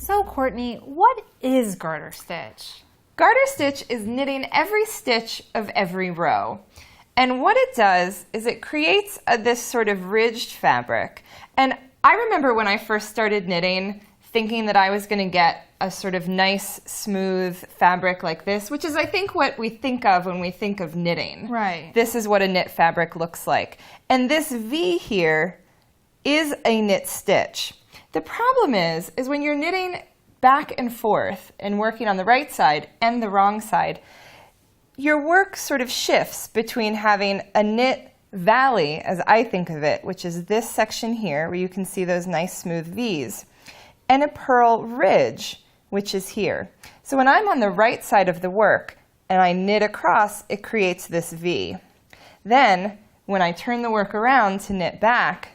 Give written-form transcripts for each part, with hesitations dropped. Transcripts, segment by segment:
So Courtney, what is garter stitch? Garter stitch is knitting every stitch of every row. And what it does is it creates this sort of ridged fabric. And I remember when I first started knitting, thinking that I was going to get a sort of nice, smooth fabric like this, which is, I think, what we think of when we think of knitting. Right. This is what a knit fabric looks like. And this V here is a knit stitch. The problem is when you're knitting back and forth and working on the right side and the wrong side, your work sort of shifts between having a knit valley, as I think of it, which is this section here, where you can see those nice smooth V's, and a purl ridge, which is here. So when I'm on the right side of the work and I knit across, it creates this V. Then, when I turn the work around to knit back,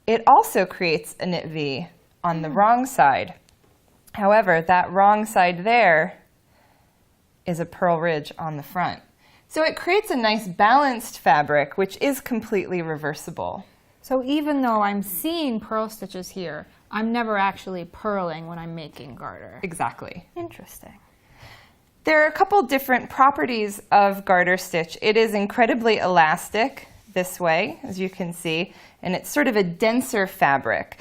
it also creates a knit V on the wrong side. However, that wrong side there is a purl ridge on the front. So it creates a nice balanced fabric, which is completely reversible. So even though I'm seeing purl stitches here, I'm never actually purling when I'm making garter. Exactly. Interesting. There are a couple different properties of garter stitch. It is incredibly elastic this way, as you can see, and it's sort of a denser fabric,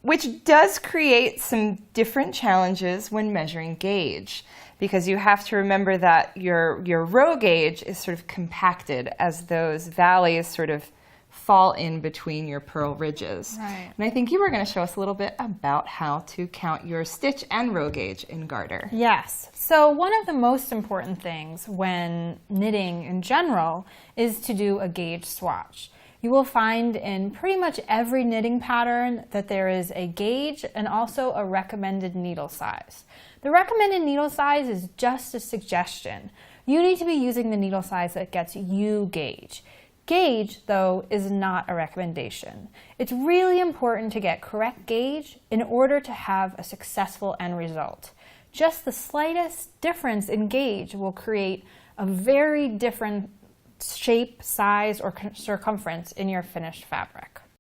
which does create some different challenges when measuring gauge, because you have to remember that your row gauge is sort of compacted as those valleys sort of fall in between your purl ridges. Right. And I think you were going to show us a little bit about how to count your stitch and row gauge in garter. Yes. So one of the most important things when knitting in general is to do a gauge swatch. You will find in pretty much every knitting pattern that there is a gauge and also a recommended needle size. The recommended needle size is just a suggestion. You need to be using the needle size that gets you gauge. Gauge, though, is not a recommendation. It's really important to get correct gauge in order to have a successful end result. Just the slightest difference in gauge will create a very different shape, size, or circumference in your finished fabric.